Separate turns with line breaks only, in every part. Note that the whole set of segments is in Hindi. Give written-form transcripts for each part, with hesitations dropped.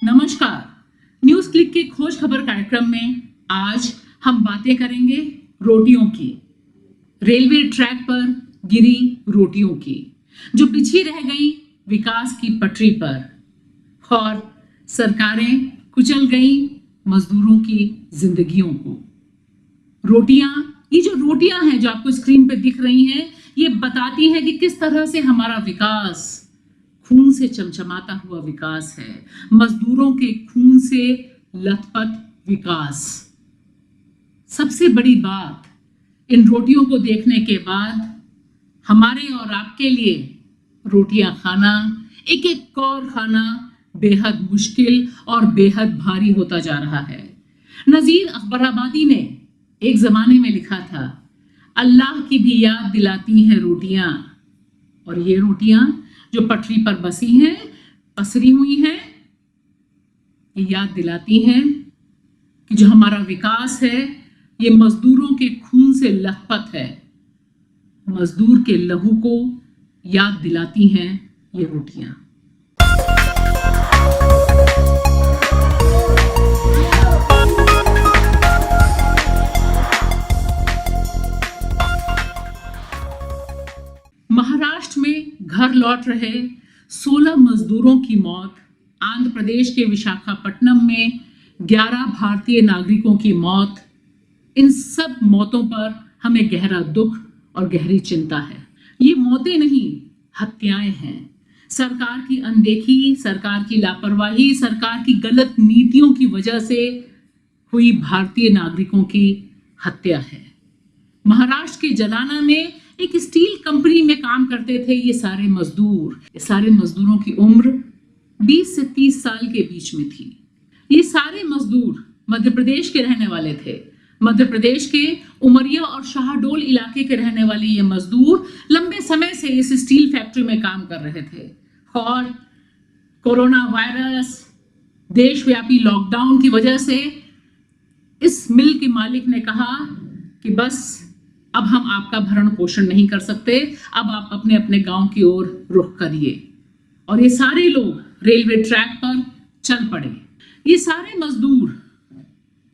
नमस्कार। न्यूज क्लिक के खोज खबर कार्यक्रम में आज हम बातें करेंगे रोटियों की। रेलवे ट्रैक पर गिरी रोटियों की, जो पीछे रह गई विकास की पटरी पर, और सरकारें कुचल गई मजदूरों की जिंदगियों को। ये जो रोटियां हैं जो आपको स्क्रीन पे दिख रही हैं, ये बताती हैं कि किस तरह से हमारा विकास खून से चमचमाता हुआ विकास है, मजदूरों के खून से लथपथ विकास। सबसे बड़ी बात, इन रोटियों को देखने के बाद हमारे और आपके लिए रोटियां खाना, एक एक कौर खाना बेहद मुश्किल और बेहद भारी होता जा रहा है। नजीर अकबराबादी ने एक जमाने में लिखा था, अल्लाह की भी याद दिलाती हैं रोटियां, और ये रोटियां जो पटरी पर बसी हैं, पसरी हुई हैं, ये याद दिलाती हैं कि जो हमारा विकास है ये मजदूरों के खून से लथपथ है। मजदूर के लहू को याद दिलाती हैं ये रोटियां। महाराष्ट्र में घर लौट रहे 16 मजदूरों की मौत, आंध्र प्रदेश के विशाखापट्टनम में 11 भारतीय नागरिकों की मौत, इन सब मौतों पर हमें गहरा दुख और गहरी चिंता है। ये मौतें नहीं, हत्याएं हैं। सरकार की अनदेखी, सरकार की लापरवाही, सरकार की गलत नीतियों की वजह से हुई भारतीय नागरिकों की हत्या है। महाराष्ट्र के जलाना में एक स्टील कंपनी में काम करते थे ये सारे मजदूरों की उम्र 20 से 30 साल के बीच में थी। ये सारे मजदूर मध्य प्रदेश के रहने वाले थे। मध्य प्रदेश के उमरिया और शाहडोल इलाके के रहने वाले ये मजदूर लंबे समय से इस स्टील फैक्ट्री में काम कर रहे थे, और कोरोना वायरस, देशव्यापी लॉकडाउन की वजह से इस मिल के मालिक ने कहा कि बस अब हम आपका भरण पोषण नहीं कर सकते, अब आप अपने अपने गांव की ओर रुख करिए। और ये सारे लोग रेलवे ट्रैक पर चल पड़े। ये सारे मजदूर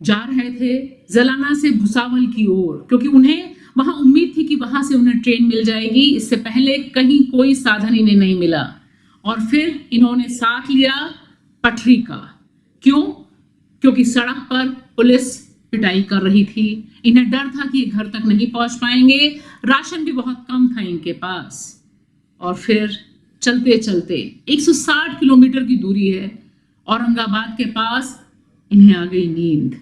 जा रहे थे जलाना से भुसावल की ओर, क्योंकि उन्हें वहां उम्मीद थी कि वहां से उन्हें ट्रेन मिल जाएगी। इससे पहले कहीं कोई साधन इन्हें नहीं मिला, और फिर इन्होंने साथ लिया पटरी का। क्यों? क्योंकि सड़क पर पुलिस पिटाई कर रही थी। इन्हें डर था कि ये घर तक नहीं पहुंच पाएंगे, राशन भी बहुत कम था इनके पास। और फिर चलते चलते 160 किलोमीटर की दूरी है, औरंगाबाद के पास इन्हें आ गई नींद।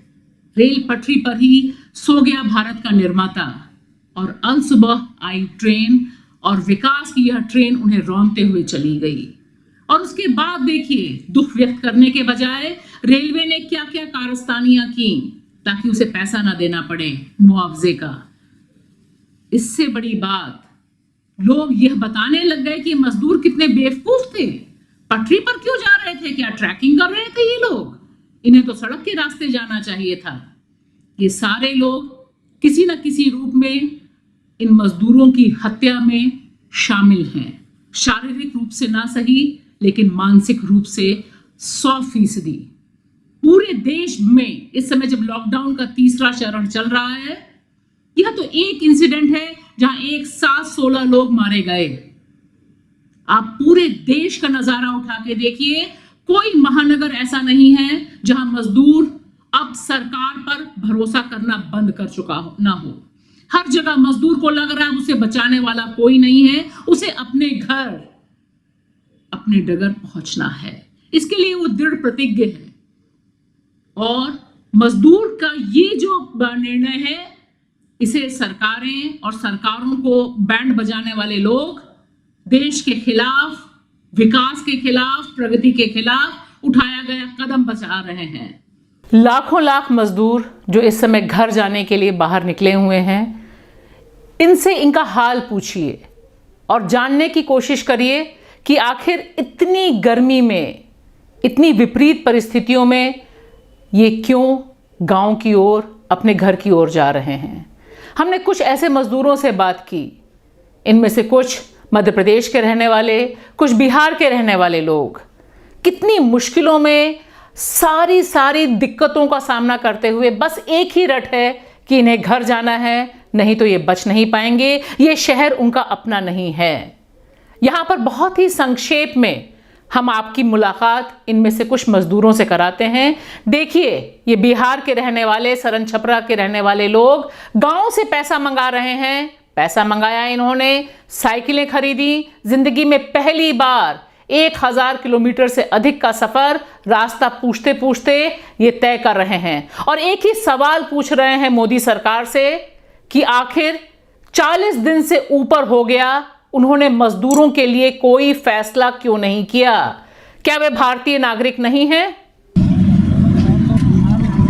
रेल पटरी पर ही सो गया भारत का निर्माता, और अलसुबह आई ट्रेन, और विकास की यह ट्रेन उन्हें रौंदते हुए चली गई। और उसके बाद देखिए, दुख व्यक्त करने के बजाय रेलवे ने क्या क्या कारस्तानियां की ताकि उसे पैसा ना देना पड़े मुआवजे का। इससे बड़ी बात, लोग यह बताने लग गए कि मजदूर कितने बेवकूफ थे। पटरी पर क्यों जा रहे थे? क्या ट्रैकिंग कर रहे थे ये लोग? इन्हें तो सड़क के रास्ते जाना चाहिए था। ये सारे लोग किसी न किसी रूप में इन मजदूरों की हत्या में शामिल हैं। शारीरिक रूप से ना सही, लेकिन मानसिक रूप से 100%। पूरे देश में इस समय जब लॉकडाउन का तीसरा चरण चल रहा है, यह तो एक इंसिडेंट है जहां एक साथ 16 लोग मारे गए। आप पूरे देश का नजारा उठा के देखिए, कोई महानगर ऐसा नहीं है जहां मजदूर अब सरकार पर भरोसा करना बंद कर चुका ना हो। हर जगह मजदूर को लग रहा है उसे बचाने वाला कोई नहीं है, उसे अपने घर, अपने डगर पहुंचना है। इसके लिए वो दृढ़ प्रतिज्ञ है। और मजदूर का ये जो निर्णय है, इसे सरकारें और सरकारों को बैंड बजाने वाले लोग देश के खिलाफ, विकास के खिलाफ, प्रगति के खिलाफ उठाया गया कदम बचा रहे हैं। लाखों लाख मजदूर जो इस समय घर जाने के लिए बाहर निकले हुए हैं, इनसे इनका हाल पूछिए और जानने की कोशिश करिए कि आखिर इतनी गर्मी में, इतनी विपरीत परिस्थितियों में ये क्यों गांव की ओर, अपने घर की ओर जा रहे हैं। हमने कुछ ऐसे मजदूरों से बात की। इनमें से कुछ मध्य प्रदेश के रहने वाले, कुछ बिहार के रहने वाले लोग कितनी मुश्किलों में सारी दिक्कतों का सामना करते हुए बस एक ही रट है कि इन्हें घर जाना है, नहीं तो ये बच नहीं पाएंगे, ये शहर उनका अपना नहीं है। यहां पर बहुत ही संक्षेप में हम आपकी मुलाकात इनमें से कुछ मजदूरों से कराते हैं। देखिए, ये बिहार के रहने वाले, सरन छपरा के रहने वाले लोग गांव से पैसा मंगा रहे हैं। पैसा मंगाया इन्होंने, साइकिलें खरीदी, जिंदगी में पहली बार 1000 किलोमीटर से अधिक का सफर रास्ता पूछते पूछते ये तय कर रहे हैं और एक ही सवाल पूछ रहे हैं मोदी सरकार से कि आखिर 40 दिन से ऊपर हो गया, उन्होंने मजदूरों के लिए कोई फैसला क्यों नहीं किया? क्या वे भारतीय नागरिक नहीं हैं?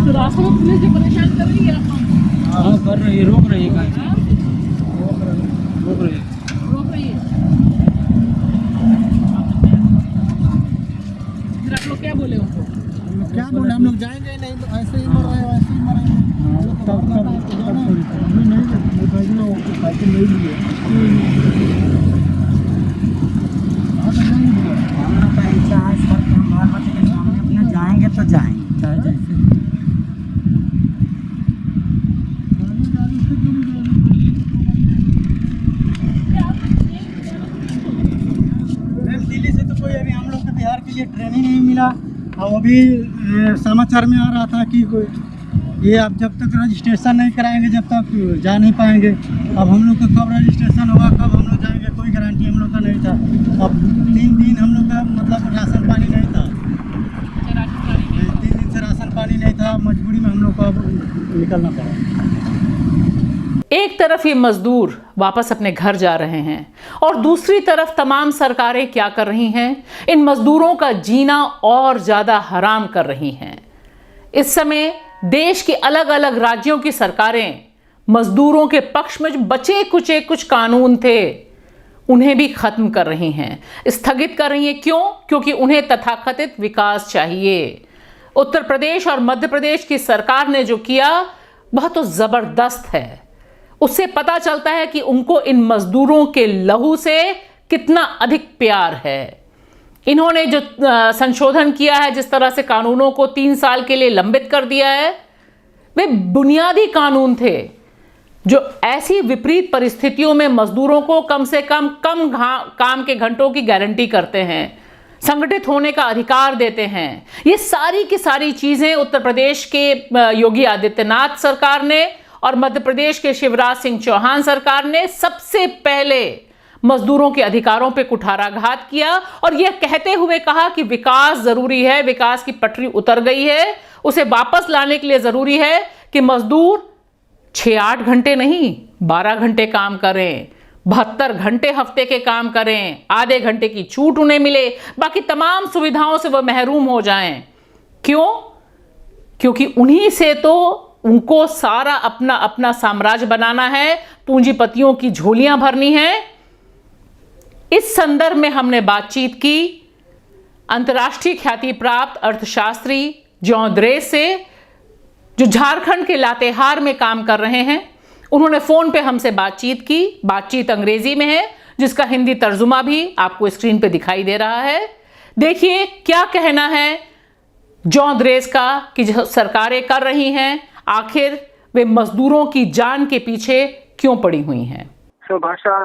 तो रास्ते में पुलिस जो परेशान कर रही है आपको?
हाँ, कर रही है, रोक रही है, रोक रही है।
फिर आप लोग क्या बोले उनको?
क्या बोले, हम लोग जाएंगे नहीं तो ऐसे ही मर रहे हो, ऐसे ही मरेंगे। साइकिल नहीं ली है, हम लोग का इच्छा है सर कि हम बाल बच्चे के सामने अपने जाएंगे तो जाएंगे, चाहे जैसे। दिल्ली से तो कोई अभी हम लोग को बिहार के लिए ट्रेन ही नहीं मिला। और अभी समाचार में आ रहा था कि ये आप जब तक रजिस्ट्रेशन नहीं कराएंगे जब तक जा नहीं पाएंगे। अब हम लोग का कब रजिस्ट्रेशन होगा, कब हम लोग जाएंगे, कोई गारंटी हम लोग का नहीं था। अब 3 दिन हम लोग का मतलब राशन पानी नहीं था, 3 दिन से राशन पानी नहीं था। मजबूरी में हम लोग को अब निकलना पड़ा।
एक तरफ ये मजदूर वापस अपने घर जा रहे हैं और दूसरी तरफ तमाम सरकारें क्या कर रही हैं? इन मजदूरों का जीना और ज्यादा हराम कर रही हैं। इस समय देश के अलग अलग राज्यों की सरकारें मजदूरों के पक्ष में जो बचे कुचे कुछ कानून थे उन्हें भी खत्म कर रही हैं, स्थगित कर रही हैं। क्यों? क्योंकि उन्हें तथाकथित विकास चाहिए। उत्तर प्रदेश और मध्य प्रदेश की सरकार ने जो किया वह तो जबरदस्त है। उससे पता चलता है कि उनको इन मजदूरों के लहू से कितना अधिक प्यार है। इन्होंने जो संशोधन किया है, जिस तरह से कानूनों को 3 साल के लिए लंबित कर दिया है, वे बुनियादी कानून थे जो ऐसी विपरीत परिस्थितियों में मजदूरों को कम से कम काम के घंटों की गारंटी करते हैं, संगठित होने का अधिकार देते हैं। ये सारी की सारी चीजें उत्तर प्रदेश के योगी आदित्यनाथ सरकार ने और मध्य प्रदेश के शिवराज सिंह चौहान सरकार ने सबसे पहले मजदूरों के अधिकारों पे कुठाराघात किया और यह कहते हुए कहा कि विकास जरूरी है, विकास की पटरी उतर गई है, उसे वापस लाने के लिए जरूरी है कि मजदूर 6-8 घंटे नहीं 12 घंटे काम करें, 72 घंटे हफ्ते के काम करें, आधे घंटे की छूट उन्हें मिले, बाकी तमाम सुविधाओं से वह महरूम हो जाएं। क्यों? क्योंकि उन्हीं से तो उनको सारा अपना अपना साम्राज्य बनाना है, पूंजीपतियों की झोलियां भरनी है। इस संदर्भ में हमने बातचीत की अंतर्राष्ट्रीय ख्याति प्राप्त अर्थशास्त्री जॉन द्रेस से, जो झारखंड के लातेहार में काम कर रहे हैं। उन्होंने फोन पे हमसे बातचीत की। बातचीत अंग्रेजी में है, जिसका हिंदी तर्जुमा भी आपको स्क्रीन पे दिखाई दे रहा है। देखिए क्या कहना है जॉन द्रेस का कि जो सरकारें कर रही हैं, आखिर वे मजदूरों की जान के पीछे क्यों पड़ी हुई हैं।
So, Bhasha,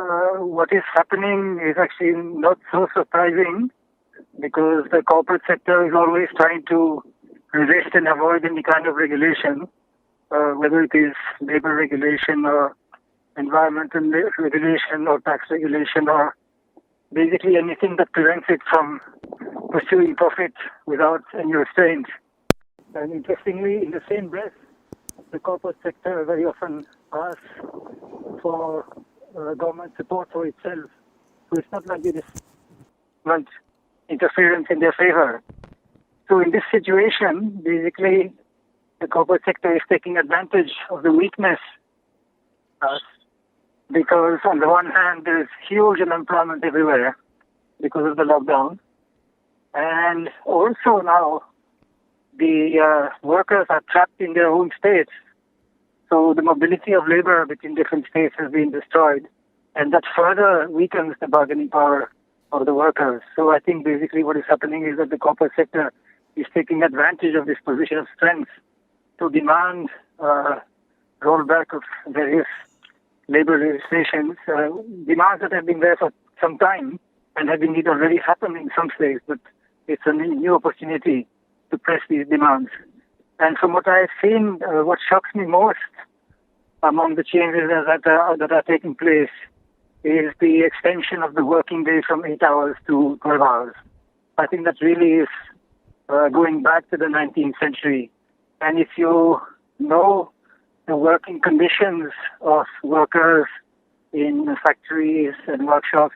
what is happening is actually not so surprising because the corporate sector is always trying to resist and avoid any kind of regulation, whether it is labor regulation or environmental regulation or tax regulation or basically anything that prevents it from pursuing profit without any restraint. And interestingly, in the same breath, the corporate sector very often asks for government support for itself. So it's not like it is want interference in their favor. So in this situation, basically, the corporate sector is taking advantage of the weakness because on the one hand, there is huge unemployment everywhere because of the lockdown. And also now, the workers are trapped in their own states. So the mobility of labor between different states has been destroyed, and that further weakens the bargaining power of the workers. So I think basically what is happening is that the corporate sector is taking advantage of this position of strength to demand rollback of various labor legislations, demands that have been there for some time and have indeed already happened in some states, but it's a new opportunity to press these demands. And from what I have seen, what shocks me most among the changes that are taking place is the extension of the working day from 8 hours to 12 hours. I think that really is going back to the 19th century. And if you know the working conditions of workers in factories and workshops,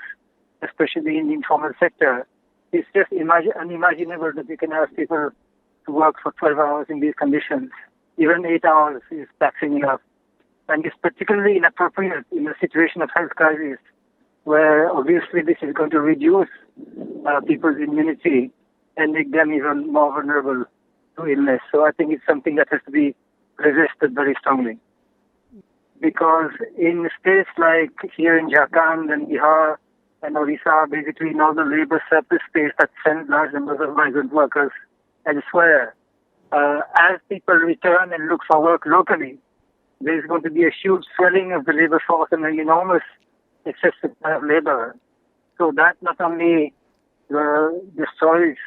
especially in the informal sector, it's just unimaginable that you can ask people to work for 12 hours in these conditions. Even 8 hours is taxing enough. And it's particularly inappropriate in a situation of health crisis, where obviously this is going to reduce people's immunity and make them even more vulnerable to illness. So I think it's something that has to be resisted very strongly. Because in states like here in Jharkhand and Bihar and Orissa, basically in all the labor surplus states that send large numbers of migrant workers elsewhere, as people return and look for work locally, there's going to be a huge swelling of the labor force and an enormous excess supply of labor. So that not only destroys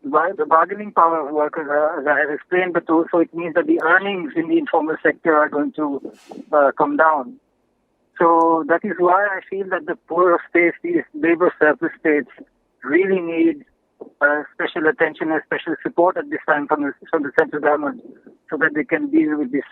the bargaining power of workers, as I have explained, but also it means that the earnings in the informal sector are going to come down. So that is why I feel that the poorer states, these labor surplus states, really need special attention and special support at this time from the central government, so that they can deal with this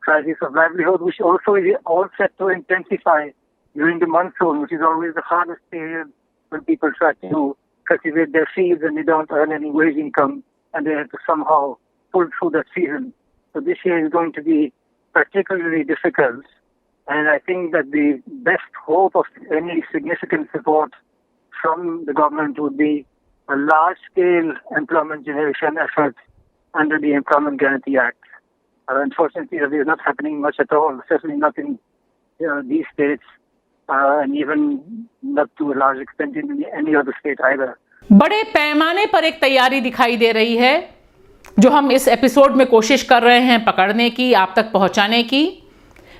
crisis of livelihood, which also is all set to intensify during the monsoon, which is always the hardest period when people try to cultivate their fields and they don't earn any wage income and they have to somehow pull through that season. So this year is going to be particularly difficult. And I think that the best hope of any significant support from the government would be a large-scale employment generation effort under the Employment Guarantee Act. Unfortunately, that is not happening much at all, certainly not in these states, and even not to a large extent in any other state either.
बड़े पैमाने पर एक तैयारी दिखाई दे रही है, जो हम इस एपिसोड में कोशिश कर रहे हैं पकड़ने की, आप तक पहुंचाने की,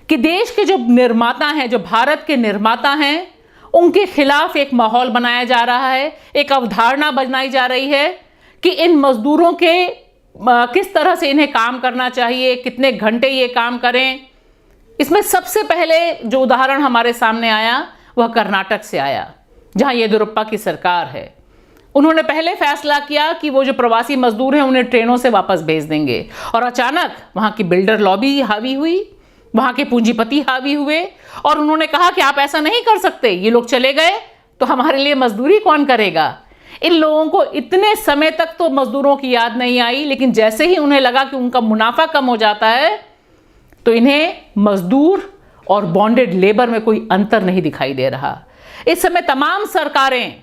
कि देश के जो निर्माता हैं, जो भारत के निर्माता हैं, उनके खिलाफ एक माहौल बनाया जा रहा है, एक अवधारणा बनाई जा रही है कि इन मजदूरों के किस तरह से इन्हें काम करना चाहिए, कितने घंटे ये काम करें। इसमें सबसे पहले जो उदाहरण हमारे सामने आया वह कर्नाटक से आया, जहां येदियुरप्पा की सरकार है। उन्होंने पहले फैसला किया कि वो जो प्रवासी मजदूर हैं उन्हें ट्रेनों से वापस भेज देंगे, और अचानक वहां की बिल्डर लॉबी हावी हुई, वहां के पूंजीपति हावी हुए, और उन्होंने कहा कि आप ऐसा नहीं कर सकते, ये लोग चले गए तो हमारे लिए मजदूरी कौन करेगा। इन लोगों को इतने समय तक तो मजदूरों की याद नहीं आई, लेकिन जैसे ही उन्हें लगा कि उनका मुनाफा कम हो जाता है तो इन्हें मजदूर और बॉन्डेड लेबर में कोई अंतर नहीं दिखाई दे रहा। इस समय तमाम सरकारें,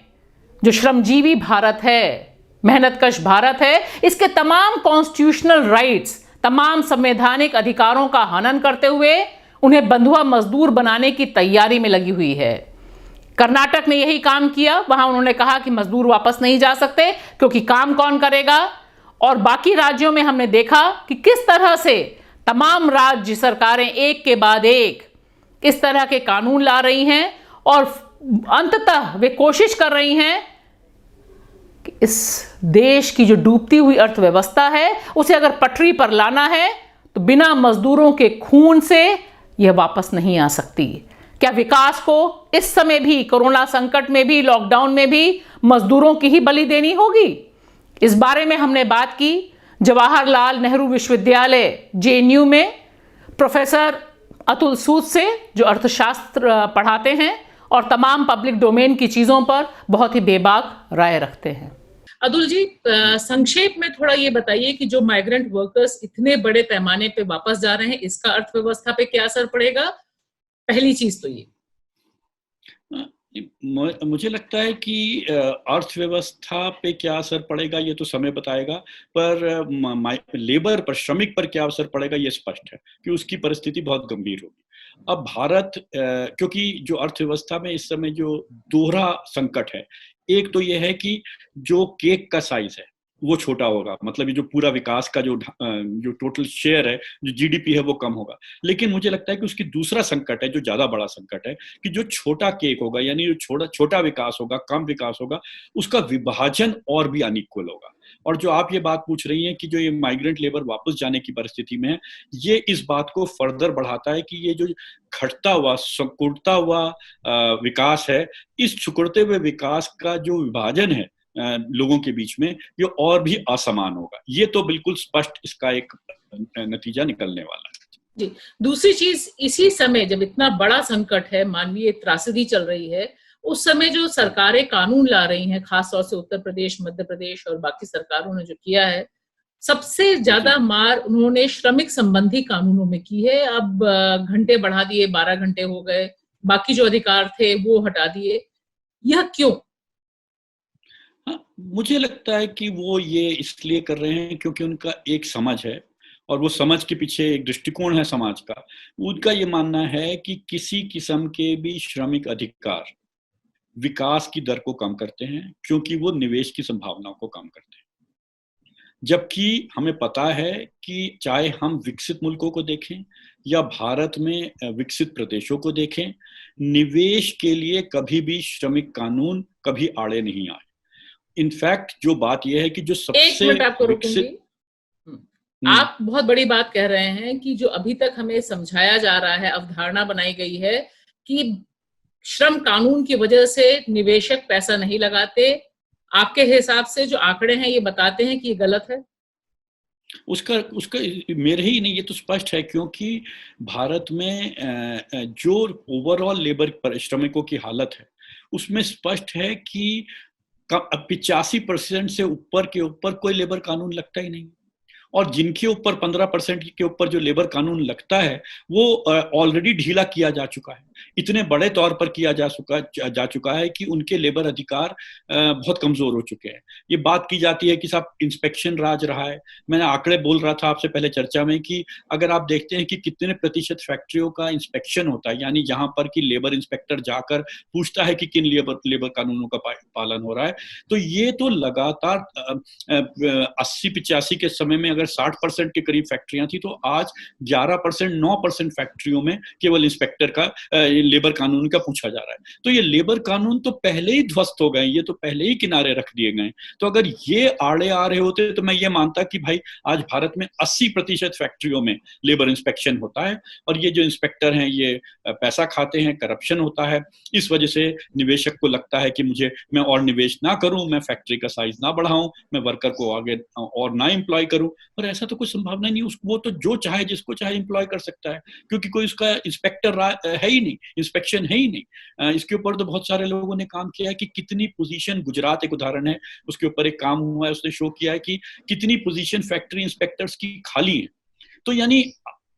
जो श्रमजीवी भारत है, मेहनतकश भारत है, इसके तमाम कॉन्स्टिट्यूशनल राइट्स, तमाम संवैधानिक अधिकारों का हनन करते हुए उन्हें बंधुआ मजदूर बनाने की तैयारी में लगी हुई है। कर्नाटक ने यही काम किया। वहां उन्होंने कहा कि मजदूर वापस नहीं जा सकते क्योंकि काम कौन करेगा। और बाकी राज्यों में हमने देखा कि किस तरह से तमाम राज्य सरकारें एक के बाद एक इस तरह के कानून ला रही हैं और अंततः वे कोशिश कर रही हैं कि इस देश की जो डूबती हुई अर्थव्यवस्था है उसे अगर पटरी पर लाना है तो बिना मजदूरों के खून से यह वापस नहीं आ सकती। क्या विकास को इस समय भी, कोरोना संकट में भी, लॉकडाउन में भी मजदूरों की ही बलि देनी होगी? इस बारे में हमने बात की जवाहरलाल नेहरू विश्वविद्यालय जेएनयू में प्रोफेसर अतुल सूद से, जो अर्थशास्त्र पढ़ाते हैं और तमाम पब्लिक डोमेन की चीजों पर बहुत ही बेबाक राय रखते हैं। अतुल जी, संक्षेप में थोड़ा ये बताइए कि जो माइग्रेंट वर्कर्स इतने बड़े पैमाने पे वापस जा रहे हैं, इसका अर्थव्यवस्था पे क्या असर पड़ेगा? पहली चीज तो ये
मुझे लगता है कि अर्थव्यवस्था पे क्या असर पड़ेगा ये तो समय बताएगा, पर लेबर पर, श्रमिक पर क्या असर पड़ेगा ये स्पष्ट है कि उसकी परिस्थिति बहुत गंभीर होगी। अब भारत, क्योंकि जो अर्थव्यवस्था में इस समय जो दोहरा संकट है, एक तो ये है कि जो केक का साइज है वो छोटा होगा, मतलब ये जो पूरा विकास का जो टोटल शेयर है, जो जीडीपी है, वो कम होगा। लेकिन मुझे लगता है कि उसकी दूसरा संकट है, जो ज्यादा बड़ा संकट है, कि जो छोटा केक होगा, यानी जो छोटा विकास होगा, कम विकास होगा, उसका विभाजन और भी अनइक्वल होगा। और जो आप ये बात पूछ रही हैं कि जो ये माइग्रेंट लेबर वापस जाने की परिस्थिति में है, ये इस बात को फर्दर बढ़ाता है कि ये जो घटता हुआ, सिकुड़ता हुआ विकास है, इस सिकुड़ते हुए विकास का जो विभाजन है लोगों के बीच में, ये और भी असमान होगा। ये तो बिल्कुल स्पष्ट इसका एक नतीजा निकलने वाला है।
जी, दूसरी चीज, इसी समय जब इतना बड़ा संकट है, मानवीय त्रासदी चल रही है, उस समय जो सरकारें कानून ला रही हैं, खासतौर से उत्तर प्रदेश, मध्य प्रदेश और बाकी सरकारों ने जो किया है, सबसे ज्यादा मार उन्होंने श्रमिक संबंधी कानूनों में की है। अब घंटे बढ़ा दिए, 12 घंटे हो गए, बाकी जो अधिकार थे वो हटा दिए। यह क्यों?
हाँ, मुझे लगता है कि वो ये इसलिए कर रहे हैं क्योंकि उनका एक समझ है, और वो समझ के पीछे एक दृष्टिकोण है समाज का। उनका ये मानना है कि किसी किस्म के भी श्रमिक अधिकार विकास की दर को कम करते हैं, क्योंकि वो निवेश की संभावनाओं को कम करते हैं। जबकि हमें पता है कि चाहे हम विकसित मुल्कों को देखें या भारत में विकसित प्रदेशों को देखें, निवेश के लिए कभी भी श्रमिक कानून कभी आड़े नहीं आए। इनफैक्ट जो बात यह है कि जो सबसे
एक मिनट आपको रोकूंगी। आप बहुत बड़ी बात कह रहे हैं कि जो अभी तक हमें समझाया जा रहा है, अवधारणा बनाई गई है कि श्रम कानून की वजह से निवेशक पैसा नहीं लगाते, आपके हिसाब से जो आंकड़े हैं ये बताते हैं कि ये गलत है?
उसका मेरे ही नहीं, ये तो स्पष्ट है, क्योंकि भारत में जो ओवरऑल लेबर श्रमिकों की हालत है, उसमें स्पष्ट है कि 85% से ऊपर के ऊपर कोई लेबर कानून लगता ही नहीं, और जिनके ऊपर 15% के ऊपर जो लेबर कानून लगता है वो ऑलरेडी ढीला किया जा चुका है, इतने बड़े तौर पर किया जा चुका है कि उनके लेबर अधिकार बहुत कमजोर हो चुके हैं। ये बात की जाती है कि साहब इंस्पेक्शन राज रहा है। मैंने आंकड़े बोल रहा था आपसे पहले चर्चा में कि अगर आप देखते हैं कि कितने प्रतिशत फैक्ट्रियों का इंस्पेक्शन होता है, यानी जहां पर कि लेबर इंस्पेक्टर जाकर पूछता है कि किन लेबर कानूनों का पालन हो रहा है, तो ये तो लगातार 80-85 के समय में अगर 60% के करीब फैक्ट्रियां थी, तो आज 11%, 9% फैक्ट्रियों में केवल इंस्पेक्टर का लेबर कानून का पूछा जा रहा है। तो ये लेबर कानून तो पहले ही ध्वस्त हो गए, ये तो पहले ही किनारे रख दिए गए। तो अगर ये आड़े आ रहे होते तो मैं ये मानता कि भाई आज भारत में 80% फैक्ट्रियों में लेबर इंस्पेक्शन होता है, और ये जो इंस्पेक्टर हैं ये पैसा खाते हैं, करप्शन होता है। इस वजह से निवेशक को लगता है कि मैं और निवेश ना करूं, मैं फैक्ट्री का साइज ना बढ़ाऊं, मैं वर्कर को आगे और ना एम्प्लॉय करूं। पर ऐसा तो कोई संभावना नहीं, वो तो जो चाहे जिसको चाहे एम्प्लॉय कर सकता है, क्योंकि कोई उसका इंस्पेक्टर है ही नहीं, इंस्पेक्शन है ही नहीं। इसके ऊपर तो बहुत सारे लोगों ने काम किया है कि कितनी पोजीशन, गुजरात एक उदाहरण है, उसके ऊपर एक काम हुआ है, उसने शो किया है कि कितनी पोजीशन फैक्ट्री इंस्पेक्टर्स की खाली है। तो यानी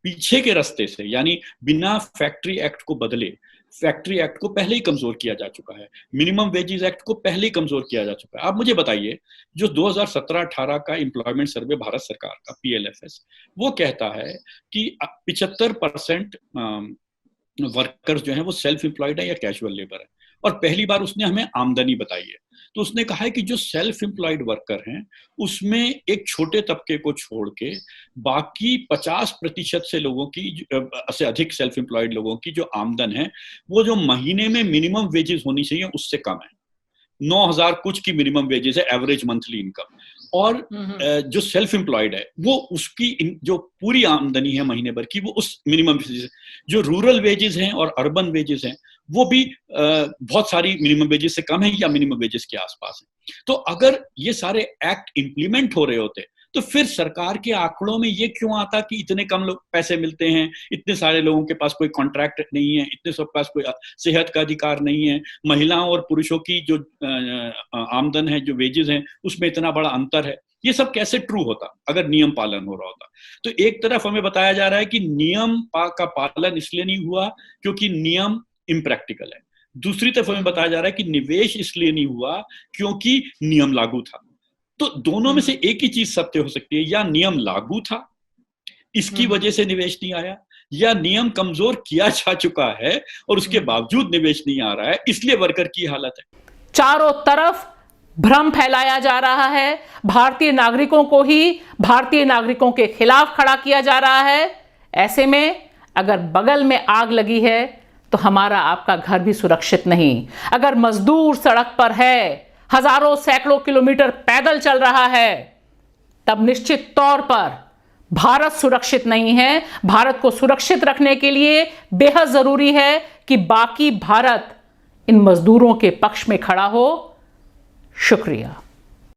पीछे के रास्ते से, यानी बिना फैक्ट्री एक्ट को बदले, फैक्ट्री एक्ट को पहले ही कमजोर किया जा चुका है, मिनिमम वेजेस एक्ट को पहले ही कमजोर किया जा चुका है। आप मुझे बताइए, जो 2017-18 का एम्प्लॉयमेंट सर्वे भारत सरकार का PLFS, वो कहता है कि 75% वर्कर्स जो हैं वो सेल्फ एम्प्लॉयड है या कैजुअल लेबर है, और पहली बार उसने हमें आमदनी बताई है। तो उसने कहा है कि जो सेल्फ एम्प्लॉयड वर्कर हैं उसमें एक छोटे तबके को छोड़ के बाकी 50% से लोगों की से अधिक सेल्फ एम्प्लॉयड लोगों की जो आमदन है वो जो महीने में मिनिमम वेजेस होनी चाहिए उससे कम है। 9,000 कुछ की मिनिमम वेजेस है, एवरेज मंथली इनकम। और जो सेल्फ एम्प्लॉयड है वो उसकी जो पूरी आमदनी है महीने भर की वो उस मिनिमम वेजेस, जो रूरल वेजेस हैं और अर्बन वेजेस हैं वो भी बहुत सारी मिनिमम वेजेस से कम है या मिनिमम वेजेस के आसपास है। तो अगर ये सारे एक्ट इंप्लीमेंट हो रहे होते तो फिर सरकार के आंकड़ों में ये क्यों आता कि इतने कम लोग पैसे मिलते हैं, इतने सारे लोगों के पास कोई कॉन्ट्रैक्ट नहीं है, इतने सब पास कोई सेहत का अधिकार नहीं है, महिलाओं और पुरुषों की जो आमदन है, जो वेजेस हैं, उसमें इतना बड़ा अंतर है। ये सब कैसे ट्रू होता अगर नियम पालन हो रहा होता? तो एक तरफ हमें बताया जा रहा है कि नियम का पालन इसलिए नहीं हुआ क्योंकि नियम इम्प्रैक्टिकल है, दूसरी तरफ हमें बताया जा रहा है कि निवेश इसलिए नहीं हुआ क्योंकि नियम लागू था। तो दोनों में से एक ही चीज सत्य हो सकती है, या नियम लागू था इसकी वजह से निवेश नहीं आया, या नियम कमजोर किया जा चुका है और उसके बावजूद निवेश नहीं आ रहा है, इसलिए वर्कर की हालत है।
चारों तरफ भ्रम फैलाया जा रहा है, भारतीय नागरिकों को ही भारतीय नागरिकों के खिलाफ खड़ा किया जा रहा है। ऐसे में अगर बगल में आग लगी है तो हमारा आपका घर भी सुरक्षित नहीं। अगर मजदूर सड़क पर है, हजारों सैकड़ों किलोमीटर पैदल चल रहा है, तब निश्चित तौर पर भारत सुरक्षित नहीं है। भारत को सुरक्षित रखने के लिए बेहद जरूरी है कि बाकी भारत इन मजदूरों के पक्ष में खड़ा हो। शुक्रिया।